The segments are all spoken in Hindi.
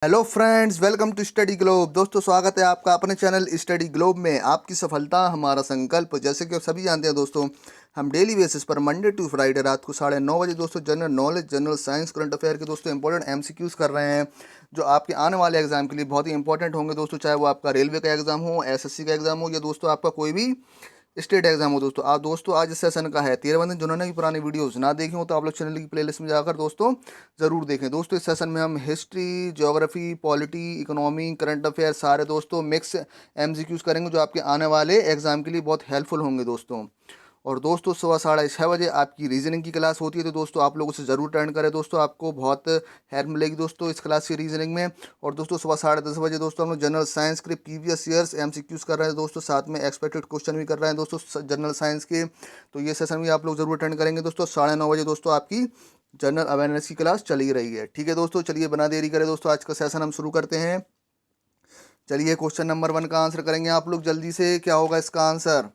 Hello friends, welcome to Study Globe. दोस्तों, स्वागत है आपका अपने चैनल स्टडी ग्लोब में। आपकी सफलता हमारा संकल्प। जैसे कि आप सभी जानते हैं दोस्तों, हम डेली बेसिस पर मंडे टू फ्राइडे रात को 9:30 बजे दोस्तों general knowledge, general science, current affair के दोस्तों इंपॉर्टेंट एमसीक्यूज कर रहे हैं, जो आपके आने वाले एग्जाम के लिए बहुत ही इंपॉर्टेंट होंगे दोस्तों। चाहे वो आपका रेलवे का एग्जाम हो, एसएससी का एग्जाम हो, या दोस्तों आपका कोई भी स्टेट एग्जाम हो दोस्तों। आप दोस्तों आज इस सेशन का है 13 जिन्होंने भी पुरानी वीडियोस ना देखी हो तो आप लोग चैनल की प्लेलिस्ट में जाकर दोस्तों ज़रूर देखें। दोस्तों इस सेशन में हम history, geography, polity, economy, current affair सारे दोस्तों मिक्स एमसीक्यूज करेंगे, जो आपके आने वाले एग्जाम के लिए बहुत हेल्पफुल होंगे दोस्तों। और दोस्तों सुबह 6:30 बजे आपकी रीजनिंग की क्लास होती है, तो दोस्तों आप लोग उसे ज़रूर अटेंड करें दोस्तों, आपको बहुत हेल्प मिलेगी दोस्तों इस क्लास की रीजनिंग में। और दोस्तों सुबह 10:30 बजे दोस्तों हम लोग जनरल साइंस के प्रीवियस ईयर्स एमसीक्यूज कर रहे हैं दोस्तों, साथ में एक्सपेक्टेड क्वेश्चन भी कर रहे हैं दोस्तों जनरल साइंस के। तो ये सेशन भी आप लोग ज़रूर अटेंड करेंगे दोस्तों। 9:30 बजे दोस्तों आपकी जनरल अवेयरनेस की क्लास चली रही है। ठीक है दोस्तों, चलिए बिना देरी करें दोस्तों आज का सेशन हम शुरू करते हैं। चलिए क्वेश्चन नंबर 1 का आंसर करेंगे आप लोग जल्दी से। क्या होगा इसका आंसर?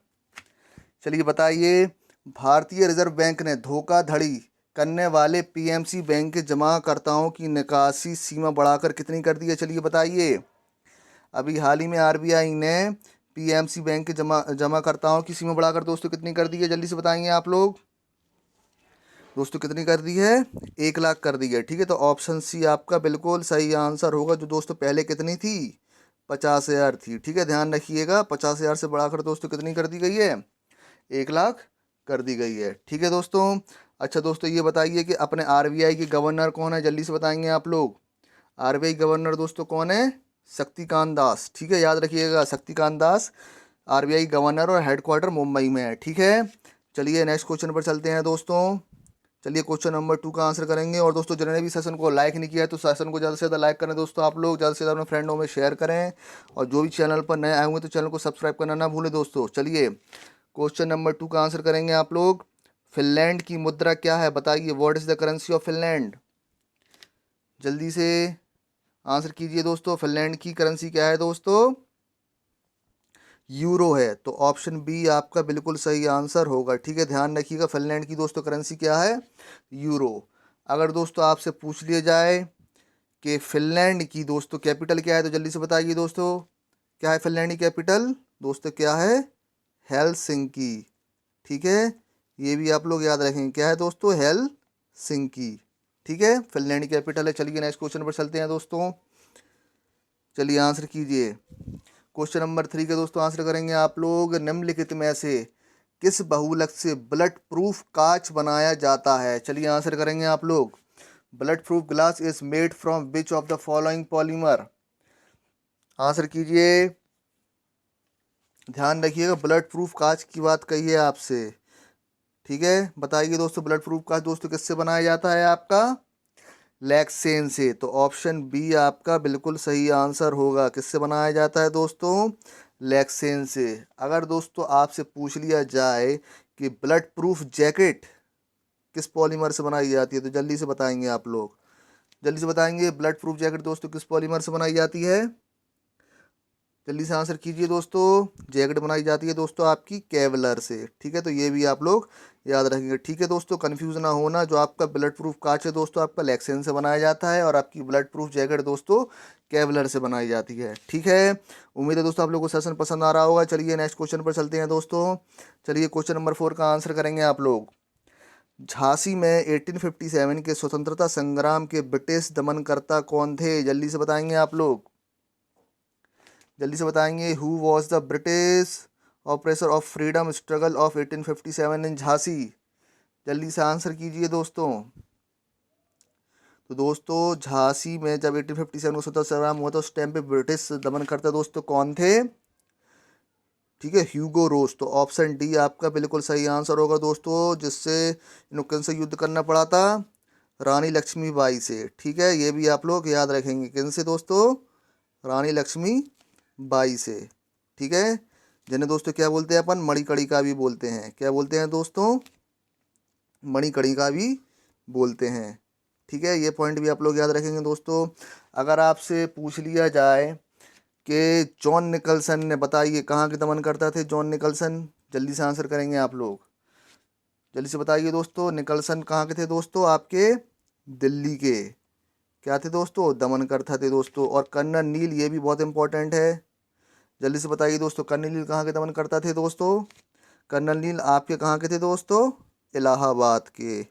चलिए बताइए। भारतीय रिजर्व बैंक ने धोखाधड़ी करने वाले पीएमसी बैंक के जमाकर्ताओं की निकासी सीमा बढ़ाकर कितनी कर दी है? चलिए बताइए। अभी हाल ही में आरबीआई ने पीएमसी बैंक के जमाकर्ताओं की सीमा बढ़ाकर दोस्तों कितनी कर दी है? जल्दी से बताएंगे आप लोग। दोस्तों कितनी कर दी है? 1 लाख कर दी है। ठीक है, तो ऑप्शन सी आपका बिल्कुल सही आंसर होगा। जो दोस्तों पहले कितनी थी? 50,000 थी। ठीक है, ध्यान रखिएगा। 50,000 से बढ़ाकर दोस्तों कितनी कर दी गई है? 1 लाख कर दी गई है। ठीक है दोस्तों। अच्छा दोस्तों, ये बताइए कि अपने आरबीआई के गवर्नर कौन है? जल्दी से बताएंगे आप लोग। आरबीआई गवर्नर दोस्तों कौन है? शक्तिकांत दास। ठीक है, याद रखिएगा, शक्तिकांत दास आरबीआई गवर्नर, और हेडक्वार्टर मुंबई में है। ठीक है, चलिए नेक्स्ट क्वेश्चन पर चलते हैं दोस्तों। चलिए क्वेश्चन नंबर 2 का आंसर करेंगे। और दोस्तों जिन्होंने भी सेशन को लाइक नहीं किया है तो सेशन को ज़्यादा से ज़्यादा लाइक करें दोस्तों। आप लोग ज़्यादा से ज़्यादा अपने फ्रेंडों में शेयर करें, और जो भी चैनल पर नए आए हुए तो चैनल को सब्सक्राइब करना ना भूलें दोस्तों। चलिए क्वेश्चन नंबर 2 का आंसर करेंगे आप लोग। फिनलैंड की मुद्रा क्या है? बताइए, what is the currency of Finland? जल्दी से आंसर कीजिए दोस्तों। फिनलैंड की करेंसी क्या है दोस्तों? यूरो है। तो ऑप्शन बी आपका बिल्कुल सही आंसर होगा। ठीक है, ध्यान रखिएगा, फिनलैंड की दोस्तों करेंसी क्या है? यूरो। अगर दोस्तों आपसे पूछ लिया जाए कि फिनलैंड की दोस्तों कैपिटल क्या है, तो जल्दी से बताइए दोस्तों। क्या है फिनलैंड की कैपिटल? दोस्तों क्या है? हेलसिंकी। ठीक है, ये भी आप लोग याद रखेंगे। क्या है दोस्तों? हेलसिंकी। ठीक है, फिनलैंड की कैपिटल है। चलिए नेक्स्ट क्वेश्चन पर चलते हैं दोस्तों। चलिए आंसर कीजिए। क्वेश्चन नंबर 3 के दोस्तों आंसर करेंगे आप लोग। निम्नलिखित में से किस बहुलक से बुलेट प्रूफ कांच बनाया जाता है? चलिए आंसर करेंगे आप लोग। Bullet proof glass is made from which of the following polymer? Answer कीजिए। ध्यान रखिएगा, बुलेट प्रूफ कांच की बात कही है आपसे। ठीक है, बताइए दोस्तों, बुलेट प्रूफ कांच दोस्तों किससे बनाया जाता है आपका? लैक्सेन से। तो ऑप्शन बी आपका बिल्कुल सही आंसर होगा। किससे बनाया जाता है दोस्तों? लैक्सेन से। अगर दोस्तों आपसे पूछ लिया जाए कि बुलेट प्रूफ जैकेट किस पॉलीमर से बनाई जाती है, तो जल्दी से बताएंगे आप लोग। जल्दी से बताएंगे, बुलेट प्रूफ जैकेट दोस्तों किस पॉलीमर से बनाई जाती है? जल्दी से आंसर कीजिए दोस्तों। जैकेट बनाई जाती है दोस्तों आपकी केवलर से। ठीक है, तो ये भी आप लोग याद रखेंगे। ठीक है दोस्तों, कंफ्यूज ना होना। जो आपका बुलेट प्रूफ कांच है दोस्तों आपका लैक्सेन से बनाया जाता है, और आपकी बुलेट प्रूफ जैकेट दोस्तों केवलर से बनाई जाती है। ठीक है, उम्मीद है दोस्तों आप लोगों को सेशन पसंद आ रहा होगा। चलिए नेक्स्ट क्वेश्चन पर चलते हैं दोस्तों। चलिए क्वेश्चन नंबर 4 का आंसर करेंगे आप लोग। झांसी में 1857 के स्वतंत्रता संग्राम के ब्रिटिश दमनकर्ता कौन थे? जल्दी से बताएंगे आप लोग। जल्दी से बताएंगे। Who was the British oppressor of freedom struggle of 1857 इन झांसी? जल्दी से आंसर कीजिए दोस्तों। तो दोस्तों झांसी में जब 1857 को स्वतंत्रता संग्राम हुआ था, उस टाइम पे ब्रिटिश दमनकर्ता दोस्तों कौन थे? ठीक है, ह्यूगो रोज। तो ऑप्शन डी आपका बिल्कुल सही आंसर होगा दोस्तों, जिससे इनको किन से युद्ध करना पड़ा था? रानी लक्ष्मीबाई से। ठीक है, ये भी आप लोग याद रखेंगे। किन से दोस्तों? रानी लक्ष्मी बाई से। ठीक है, जिन्हें दोस्तों क्या बोलते हैं अपन? मणिकर्णिका का भी बोलते हैं। क्या बोलते हैं दोस्तों? मणिकर्णिका का भी बोलते हैं। ठीक है, ये पॉइंट भी आप लोग याद रखेंगे दोस्तों। अगर आपसे पूछ लिया जाए कि जॉन निकलसन ने, बताइए कहाँ के दमन करता थे जॉन निकलसन? जल्दी से आंसर करेंगे आप लोग। जल्दी से बताइए दोस्तों, निकलसन कहाँ के थे दोस्तों? आपके दिल्ली के। क्या थे दोस्तों, दमनकर्ता थे दोस्तों। और कर्नल नील, ये भी बहुत इंपॉर्टेंट है, जल्दी से बताइए दोस्तों, कर्नल नील कहाँ के दमनकर्ता थे दोस्तों। कर्नल नील आपके कहाँ के थे दोस्तों, इलाहाबाद के।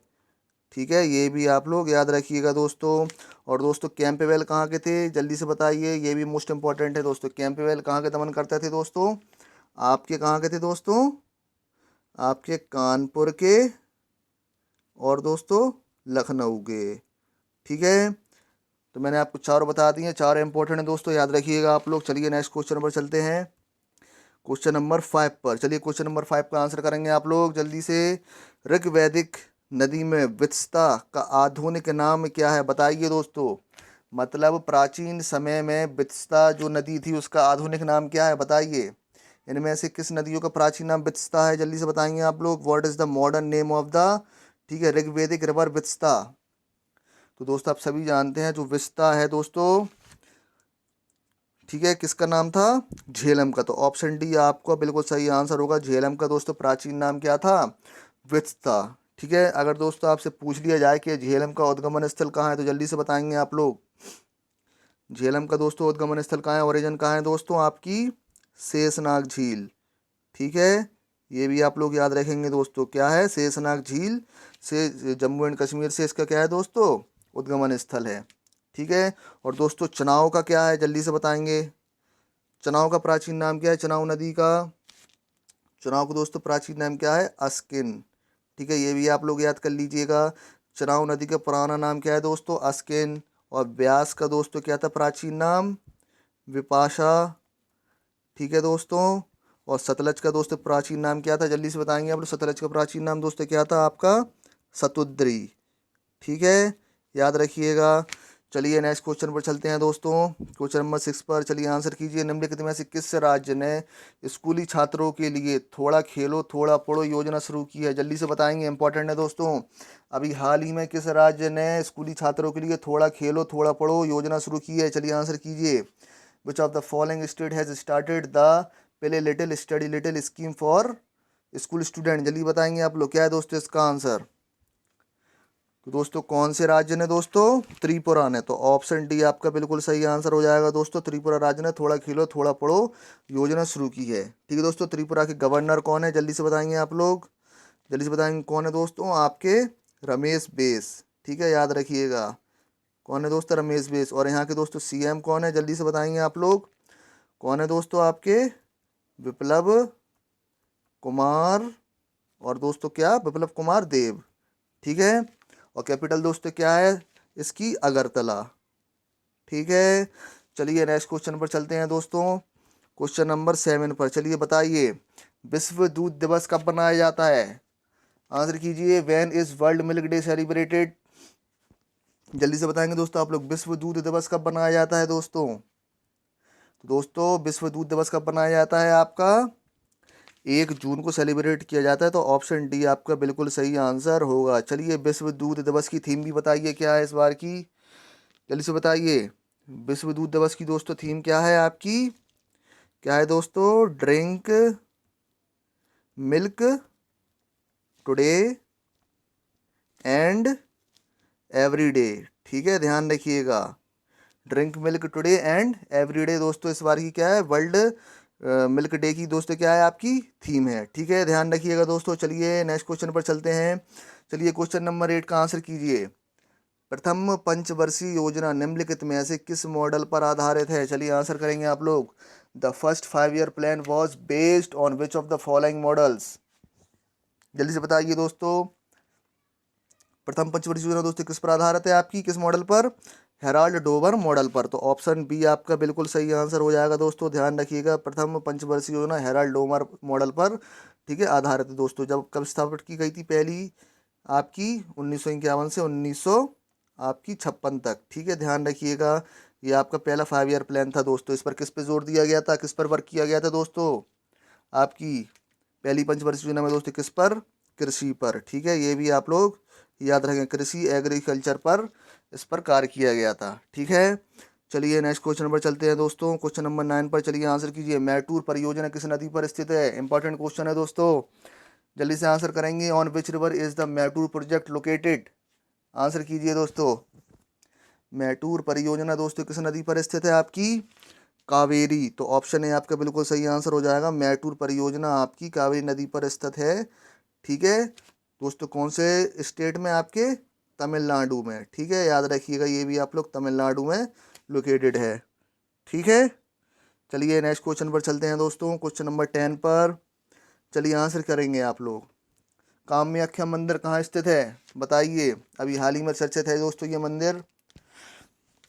ठीक है, ये भी आप लोग याद रखिएगा दोस्तों। और दोस्तों कैंपबेल कहाँ के थे, जल्दी से बताइए, ये भी मोस्ट इंपॉर्टेंट है दोस्तों। कैंपबेल कहाँ के दमन करते थे दोस्तों, आपके कहाँ के थे दोस्तों, आपके कानपुर के और दोस्तों लखनऊ के। ठीक है, तो मैंने आपको चारों बता दिए, चार इंपॉर्टेंट है दोस्तों, याद रखिएगा आप लोग। चलिए नेक्स्ट क्वेश्चन पर चलते हैं, क्वेश्चन नंबर 5 पर। चलिए क्वेश्चन नंबर 5 का आंसर करेंगे आप लोग जल्दी से। ऋग्वैदिक नदी में वित्सता का आधुनिक नाम क्या है, बताइए दोस्तों। मतलब प्राचीन समय में वित्सता जो नदी थी उसका आधुनिक नाम क्या है, बताइए। इनमें से किस नदियों का प्राचीन नाम वित्सता है, जल्दी से बताएंगे आप लोग। What is the modern name of the, ठीक है, ऋग्वैदिक रिवर वित्सता। तो दोस्तों आप सभी जानते हैं जो वित्सता है दोस्तों, ठीक है, किसका नाम था, झेलम का। तो ऑप्शन डी आपको बिल्कुल सही आंसर होगा, झेलम का दोस्तों प्राचीन नाम क्या था, वित्सता। ठीक है, अगर दोस्तों आपसे पूछ लिया जाए कि झेलम का उद्गमन स्थल कहाँ है, तो जल्दी से बताएंगे आप लोग। झेलम का दोस्तों उद्गमन स्थल कहाँ है, ओरिजिन कहाँ है दोस्तों, आपकी शेषनाग झील। ठीक है, ये भी आप लोग याद रखेंगे दोस्तों, क्या है, शेषनाग झील से जम्मू एंड कश्मीर से इसका क्या है दोस्तों, उद्गमन स्थल है। ठीक है, और दोस्तों चुनाव का क्या है, जल्दी से बताएंगे। चुनाव का प्राचीन नाम क्या है, चुनाव नदी का, चुनाव का दोस्तों प्राचीन नाम क्या है, अस्किन। ठीक है, ये भी आप लोग याद कर लीजिएगा। चुनाव नदी का पुराना नाम क्या है दोस्तों, अस्किन। और ब्यास का दोस्तों क्या था प्राचीन नाम, विपाशा। ठीक है दोस्तों, और सतलज का दोस्तों प्राचीन नाम क्या था, जल्दी से बताएंगे आप लोग। सतलज का प्राचीन नाम दोस्तों क्या था आपका, सतुद्री। ठीक है, याद रखिएगा। चलिए नेक्स्ट क्वेश्चन पर चलते हैं दोस्तों, क्वेश्चन नंबर 6 पर। चलिए आंसर कीजिए, निम्नलिखित में से किस राज्य ने स्कूली छात्रों के लिए थोड़ा खेलो थोड़ा पढ़ो योजना शुरू की है, जल्दी से बताएंगे, इंपॉर्टेंट है दोस्तों। अभी हाल ही में किस राज्य ने स्कूली छात्रों के लिए थोड़ा खेलो थोड़ा पढ़ो योजना शुरू की है, चलिए आंसर कीजिए। विच of the following state has started the play little study little scheme for school student, जल्दी बताएंगे आप लोग, क्या है दोस्तों इसका आंसर। तो दोस्तों कौन से राज्य ने दोस्तों, त्रिपुरा ने। तो ऑप्शन डी आपका बिल्कुल सही आंसर हो जाएगा दोस्तों, त्रिपुरा राज्य ने थोड़ा खेलो थोड़ा पढ़ो योजना शुरू की है। ठीक है दोस्तों, त्रिपुरा के गवर्नर कौन है, जल्दी से बताएंगे आप लोग, जल्दी से बताएंगे कौन है दोस्तों, आपके रमेश बैस। ठीक है, याद रखिएगा, कौन है दोस्तों, रमेश बैस। और यहाँ के दोस्तों सीएम कौन है, जल्दी से बताएंगे आप लोग, कौन है दोस्तों आपके, विप्लव कुमार, और दोस्तों क्या, विप्लव कुमार देव। ठीक है, और कैपिटल दोस्तों क्या है इसकी, अगरतला। ठीक है, चलिए नेक्स्ट क्वेश्चन पर चलते हैं दोस्तों, क्वेश्चन नंबर 7 पर। चलिए बताइए, विश्व दूध दिवस कब मनाया जाता है, आंसर कीजिए। When is world milk day celebrated, जल्दी से बताएंगे दोस्तों आप लोग, विश्व दूध दिवस कब मनाया जाता है दोस्तों। तो दोस्तों विश्व दूध दिवस कब मनाया जाता है आपका, 1 जून को सेलिब्रेट किया जाता है। तो ऑप्शन डी आपका बिल्कुल सही आंसर होगा। चलिए विश्व दूध दिवस की थीम भी बताइए क्या है इस बार की, जल्दी से बताइए। विश्व दूध दिवस की दोस्तों थीम क्या है आपकी, क्या है दोस्तों, drink milk today and every day. ठीक है, ध्यान रखिएगा, drink milk today and every day दोस्तों इस बार की क्या है, वर्ल्ड मिल्क डे की दोस्तों क्या है आपकी थीम है। ठीक है, ध्यान रखिएगा दोस्तों। चलिए नेक्स्ट क्वेश्चन पर चलते हैं, चलिए क्वेश्चन नंबर 8 का आंसर कीजिए। प्रथम पंचवर्षीय योजना निम्नलिखित में से किस मॉडल पर आधारित है, चलिए आंसर करेंगे आप लोग। The first 5 year plan was based on which of the following models, जल्दी से बताइए दोस्तों। प्रथम पंचवर्षीय योजना दोस्तों किस पर आधारित है आपकी, किस मॉडल पर, हेराल्ड डोवर मॉडल पर। तो ऑप्शन बी आपका बिल्कुल सही आंसर हो जाएगा दोस्तों, ध्यान रखिएगा, प्रथम पंचवर्षीय योजना हेराल्ड डोवर मॉडल पर, ठीक है, आधारित है दोस्तों। जब कब स्थापित की गई थी पहली, आपकी 1951 से 1900 आपकी 56 तक। ठीक है, ध्यान रखिएगा, ये आपका पहला 5 ईयर प्लान था दोस्तों। इस पर किस पे जोर दिया गया था, किस पर वर्क किया गया था दोस्तों, आपकी पहली पंचवर्षीय योजना में दोस्तों किस पर, कृषि पर। ठीक है, ये भी आप लोग याद रखें, कृषि एग्रीकल्चर पर इस पर कार्य किया गया था। ठीक है, चलिए नेक्स्ट क्वेश्चन पर चलते हैं दोस्तों, क्वेश्चन नंबर 9 पर। चलिए आंसर कीजिए, मैटूर परियोजना किस नदी पर स्थित है, इंपॉर्टेंट क्वेश्चन है दोस्तों, जल्दी से आंसर करेंगे। On which river is the Mettur project located, answer कीजिए दोस्तों। मैटूर परियोजना दोस्तों किस नदी पर स्थित है आपकी? कावेरी। तो ऑप्शन ए आपका बिल्कुल सही आंसर हो जाएगा। मैटूर परियोजना आपकी कावेरी नदी पर स्थित है। ठीक है दोस्तों, कौन से स्टेट में? आपके तमिलनाडु में। ठीक है, याद रखिएगा ये भी आप लोग तमिलनाडु में लोकेटेड है। ठीक है, चलिए नेक्स्ट क्वेश्चन पर चलते हैं दोस्तों, क्वेश्चन नंबर 10 पर। चलिए आंसर करेंगे आप लोग। कामाख्या मंदिर कहाँ स्थित है? बताइए। अभी हाल ही में चर्चित है दोस्तों ये मंदिर,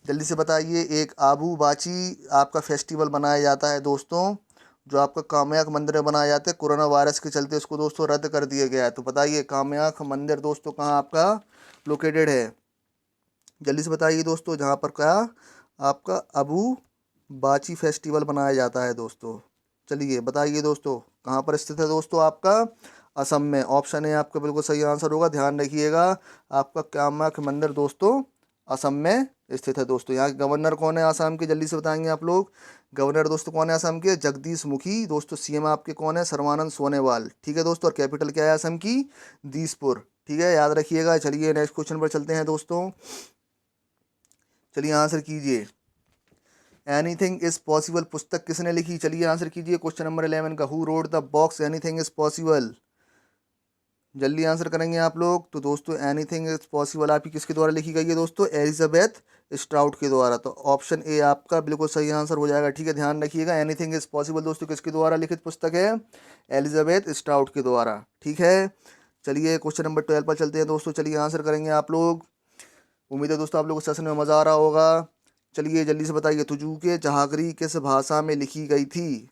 जल्दी से बताइए। एक आबू बाची आपका फेस्टिवल मनाया जाता है दोस्तों, जो आपका कामयाक मंदिर में बनाया जाता है। कोरोना वायरस के चलते उसको दोस्तों रद्द कर दिया गया है। तो बताइए कामयाक मंदिर दोस्तों कहाँ आपका लोकेटेड है? जल्दी से बताइए दोस्तों। जहाँ पर क्या आपका अबू बाची फेस्टिवल मनाया जाता है दोस्तों। चलिए बताइए दोस्तों कहाँ पर स्थित है दोस्तों आपका? असम में। ऑप्शन ए आपका बिल्कुल सही आंसर होगा। ध्यान रखिएगा, आपका कामाख्या मंदिर दोस्तों असम में स्थित है दोस्तों। यहाँ के गवर्नर कौन है आसाम के? जल्दी से बताएंगे आप लोग। गवर्नर दोस्तों कौन है आसाम के? जगदीश मुखी। दोस्तों सीएम आपके कौन है? सर्बानंद सोनोवाल। ठीक है दोस्तों, और कैपिटल क्या है असम की? दिसपुर। ठीक है, याद रखिएगा। चलिए नेक्स्ट क्वेश्चन पर चलते हैं दोस्तों। चलिए आंसर कीजिए। एनीथिंग इज पॉसिबल पुस्तक किसने लिखी? चलिए आंसर कीजिए क्वेश्चन नंबर 11 का। Who wrote the box anything is possible? जल्दी आंसर करेंगे आप लोग। तो दोस्तों एनीथिंग इज पॉसिबल आपकी किसके द्वारा लिखी गई है दोस्तों? एलिजाबेथ स्ट्राउट के द्वारा। तो ऑप्शन ए आपका बिल्कुल सही आंसर हो जाएगा। ठीक है, ध्यान रखिएगा। एनीथिंग इज पॉसिबल दोस्तों किसके द्वारा लिखित पुस्तक है? एलिजाबेथ स्ट्राउट के द्वारा। ठीक है, चलिए क्वेश्चन नंबर 12 पर चलते हैं दोस्तों। चलिए आंसर करेंगे आप लोग। उम्मीद है दोस्तों आप लोगों को सेशन में मज़ा आ रहा होगा। चलिए जल्दी से बताइए, तुजू के जहागरी किस भाषा में लिखी गई थी?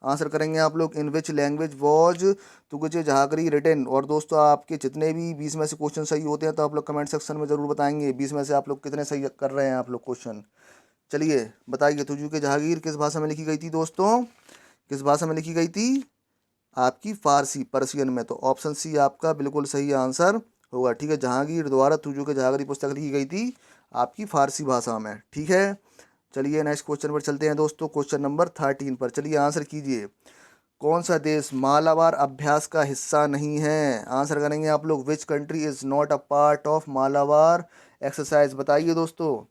आंसर करेंगे आप लोग। इन विच लैंग्वेज वॉज तुगचे जहागरी रिटन? और दोस्तों आपके जितने भी 20 में से क्वेश्चन सही होते हैं तो आप लोग कमेंट सेक्शन में ज़रूर बताएंगे 20 में से आप लोग कितने सही कर रहे हैं आप लोग क्वेश्चन। चलिए बताइए, तुजू के जहागीर किस भाषा में लिखी गई थी दोस्तों? किस भाषा में लिखी गई थी? आपकी फारसी, पर्शियन में। तो ऑप्शन सी आपका बिल्कुल सही आंसर होगा। ठीक है, जहांगीर द्वारा तुजू के जहागरी पुस्तक लिखी गई थी आपकी फारसी भाषा में। ठीक है, चलिए नेक्स्ट क्वेश्चन पर चलते हैं दोस्तों, क्वेश्चन नंबर 13 पर। चलिए आंसर कीजिए। कौन सा देश मालाबार अभ्यास का हिस्सा नहीं है? आंसर करेंगे आप लोग। Which country is not a part of Malabar exercise? बताइए दोस्तों।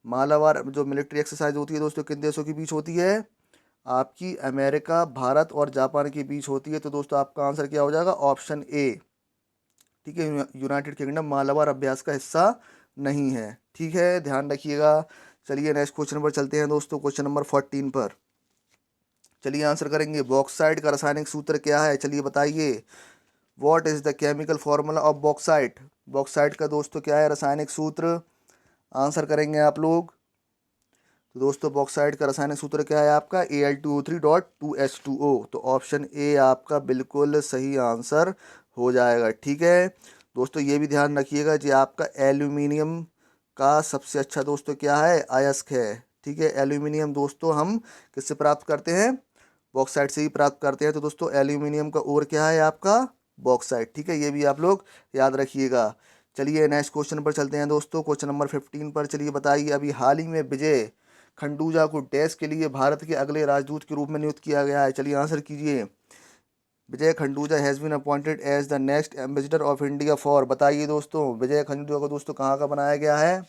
मालाबार जो मिलिट्री एक्सरसाइज होती है दोस्तों किन देशों के बीच होती है? आपकी अमेरिका, भारत और जापान के बीच होती है। तो दोस्तों आपका आंसर क्या हो जाएगा? Option A. ठीक है, यूनाइटेड किंगडम मालाबार अभ्यास का हिस्सा नहीं है। ठीक है, ध्यान रखिएगा। चलिए नेक्स्ट क्वेश्चन पर चलते हैं दोस्तों, क्वेश्चन नंबर 14 पर। चलिए आंसर करेंगे। बॉक्साइट का रासायनिक सूत्र क्या है? चलिए बताइए। What is the chemical formula of bauxite? Bauxite का दोस्तों क्या है रासायनिक सूत्र? आंसर करेंगे आप लोग। तो दोस्तों बॉक्साइट का रासायनिक सूत्र क्या है आपका? Al2O3.2H2O। तो ऑप्शन ए आपका बिल्कुल सही आंसर हो जाएगा। ठीक है दोस्तों, ये भी ध्यान रखिएगा जी, आपका एल्यूमिनियम का सबसे अच्छा दोस्तों क्या है? अयस्क है। ठीक है, एल्यूमिनियम दोस्तों हम किससे प्राप्त करते हैं? बॉक्साइट से ही प्राप्त करते हैं। तो दोस्तों एल्यूमिनियम का और क्या है आपका? बॉक्साइट। ठीक है, ये भी आप लोग याद रखिएगा। चलिए नेक्स्ट क्वेश्चन पर चलते हैं दोस्तों, क्वेश्चन नंबर 15 पर। चलिए बताइए, अभी हाल ही में विजय खंडूजा को डैश के लिए भारत के अगले राजदूत के रूप में नियुक्त किया गया है? चलिए आंसर कीजिए। Vijay Khanduja has been appointed as the next ambassador of India for? बताइए दोस्तों, विजय खंडूजा को दोस्तों कहाँ का बनाया गया है?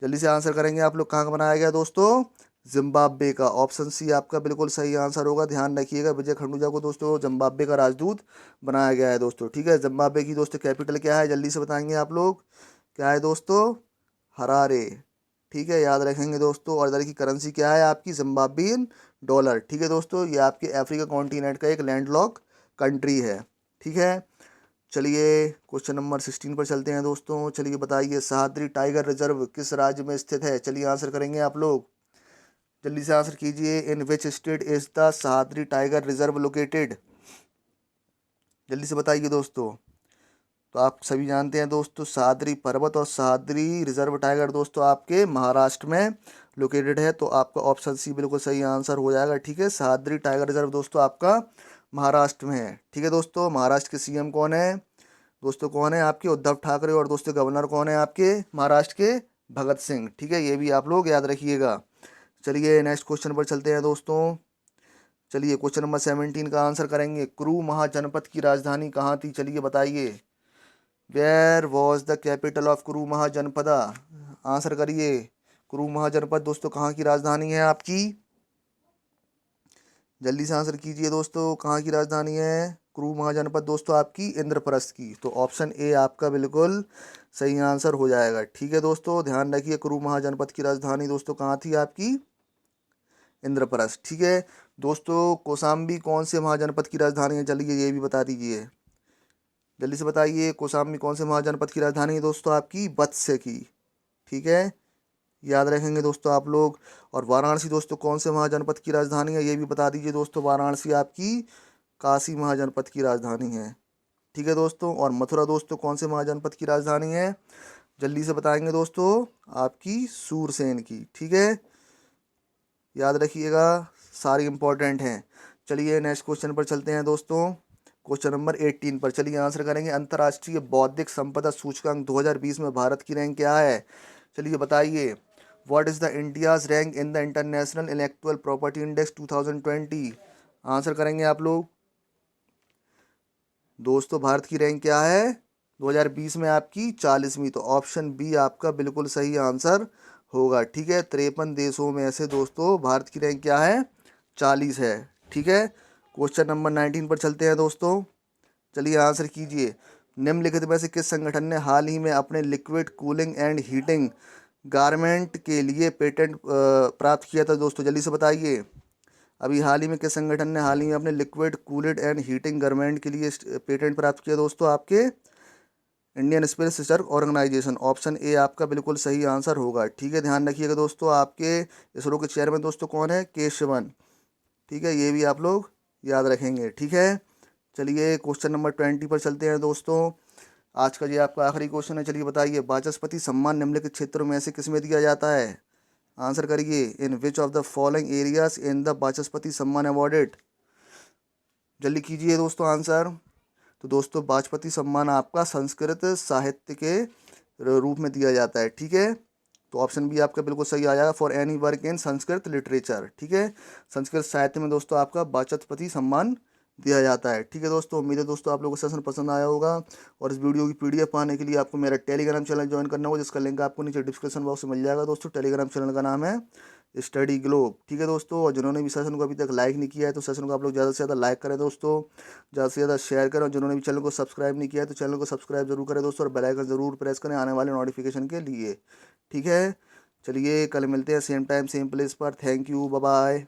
जल्दी से आंसर करेंगे आप लोग। कहाँ का बनाया गया दोस्तों? जिम्बाब्वे का। ऑप्शन सी आपका बिल्कुल सही आंसर होगा। ध्यान रखिएगा, विजय खंडूजा को दोस्तों जिम्बाब्वे का राजदूत बनाया गया है दोस्तों। ठीक है, जिम्बाब्वे की दोस्तों कैपिटल क्या है? जल्दी से बताएंगे आप लोग। क्या है दोस्तों? हरारे। ठीक है, याद रखेंगे दोस्तों। और इधर की करेंसी क्या है आपकी? Zimbabwean dollar. ठीक है दोस्तों, ये आपके अफ्रीका कॉन्टिनेंट का एक लैंडलॉक कंट्री है। ठीक है, चलिए क्वेश्चन नंबर 16 पर चलते हैं दोस्तों। चलिए बताइए, सह्याद्री टाइगर रिजर्व किस राज्य में स्थित है? चलिए आंसर करेंगे आप लोग। जल्दी से आंसर कीजिए। In which state is the Sahyadri tiger reserve located? जल्दी से बताइए दोस्तों। तो आप सभी जानते हैं दोस्तों, सह्याद्री पर्वत और सह्याद्री रिजर्व टाइगर दोस्तों आपके महाराष्ट्र में लोकेटेड है। तो आपका ऑप्शन सी बिल्कुल सही आंसर हो जाएगा। ठीक है, सह्याद्री टाइगर रिजर्व दोस्तों आपका महाराष्ट्र में है। ठीक है दोस्तों, महाराष्ट्र के सीएम कौन है? दोस्तों कौन है आपके? उद्धव ठाकरे। और दोस्तों गवर्नर कौन है आपके महाराष्ट्र के? भगत सिंह। ठीक है, ये भी आप लोग याद रखिएगा। चलिए नेक्स्ट क्वेश्चन पर चलते हैं दोस्तों। चलिए क्वेश्चन नंबर 17 का आंसर करेंगे। कुरु महाजनपद की राजधानी कहाँ थी? चलिए बताइए। Where was the capital of Kuru Mahajanapada? Answer करिए। कुरु महाजनपद दोस्तों कहाँ की राजधानी है आपकी? जल्दी से आंसर कीजिए दोस्तों, कहाँ की राजधानी है कुरु महाजनपद दोस्तों आपकी? इंद्रप्रस्थ की। तो ऑप्शन ए आपका बिल्कुल सही आंसर हो जाएगा। ठीक है दोस्तों, ध्यान रखिए कुरु महाजनपद की राजधानी दोस्तों कहाँ थी आपकी? इंद्रप्रस्थ। ठीक है दोस्तों, कौशाम्बी कौन से महाजनपद की राजधानी है? चलिए ये भी बता दीजिए, जल्दी से बताइए। कौशाम्बी कौन से महाजनपद की राजधानी है दोस्तों आपकी? वत्स्य की। ठीक है, याद रखेंगे दोस्तों आप लोग। और वाराणसी दोस्तों कौन से महाजनपद की राजधानी है? ये भी बता दीजिए दोस्तों। वाराणसी आपकी काशी महाजनपद की राजधानी है। ठीक है दोस्तों। और मथुरा दोस्तों कौन से महाजनपद की राजधानी है? जल्दी से बताएंगे दोस्तों, आपकी सूरसेन की। ठीक है, याद रखिएगा, सारी इंपॉर्टेंट हैं। चलिए नेक्स्ट क्वेश्चन पर चलते हैं दोस्तों। क्वेश्चन नंबर 18 पर चलिए आंसर करेंगे। अंतर्राष्ट्रीय बौद्धिक संपदा सूचकांक 2020 में भारत की रैंक क्या है? चलिए बताइए। What is the India's rank in the international intellectual property index 2020? Answer करेंगे आप लोग दोस्तों। भारत की रैंक क्या है 2020 में? आपकी 40वीं। तो ऑप्शन बी आपका बिल्कुल सही आंसर होगा। ठीक है, 53 देशों में से दोस्तों भारत की रैंक क्या है? 40 है। ठीक है, क्वेश्चन नंबर 19 पर चलते हैं दोस्तों। चलिए आंसर कीजिए। निम्नलिखित में से किस संगठन ने हाल ही में अपने liquid cooling and heating garment के लिए पेटेंट प्राप्त किया था दोस्तों? जल्दी से बताइए। अभी हाल ही में किस संगठन ने हाल ही में अपने liquid cooled and heating garment के लिए पेटेंट प्राप्त किया दोस्तों? आपके Indian Space Research Organisation. Option A आपका बिल्कुल सही आंसर होगा। ठीक है, ध्यान रखिएगा दोस्तों, आपके इसरो के चेयरमैन दोस्तों कौन है? के शिवन। ठीक है, ये भी आप लोग याद रखेंगे। ठीक है, चलिए क्वेश्चन नंबर 20 पर चलते हैं दोस्तों। आज का ये आपका आखिरी क्वेश्चन है। चलिए बताइए, वाचस्पति सम्मान निम्नलिखित क्षेत्रों में से किसमें दिया जाता है? आंसर करिए। In which of the following areas in the Vachaspati Samman awarded? जल्दी कीजिए दोस्तों आंसर। तो दोस्तों वाचस्पति सम्मान आपका संस्कृत साहित्य के रूप में दिया जाता है। ठीक है, तो ऑप्शन बी आपका बिल्कुल सही आ जाएगा, for any work in Sanskrit literature. ठीक है, संस्कृत साहित्य में दोस्तों आपका वाचस्पति सम्मान दिया जाता है। ठीक है दोस्तों, उम्मीद है दोस्तों आप लोगों को सेशन पसंद आया होगा। और इस वीडियो की पीडीएफ पाने के लिए आपको मेरा टेलीग्राम चैनल ज्वाइन करना होगा, जिसका लिंक आपको नीचे डिस्क्रिप्शन बॉक्स में मिल जाएगा दोस्तों। टेलीग्राम चैनल का नाम है स्टडी ग्लोब। ठीक है दोस्तों, और जिन्होंने भी सेशन को अभी तक लाइक नहीं किया है तो सेशन को आप लोग ज़्यादा से ज़्यादा लाइक करें दोस्तों, ज़्यादा से ज़्यादा शेयर करें। और जिन्होंने भी चैनल को सब्सक्राइब नहीं किया है तो चैनल को सब्सक्राइब जरूर करें दोस्तों, और बेल आइकन जरूर प्रेस करें आने वाले नोटिफिकेशन के लिए। ठीक है, चलिए कल मिलते हैं सेम टाइम सेम प्लेस पर। Thank you, bye bye.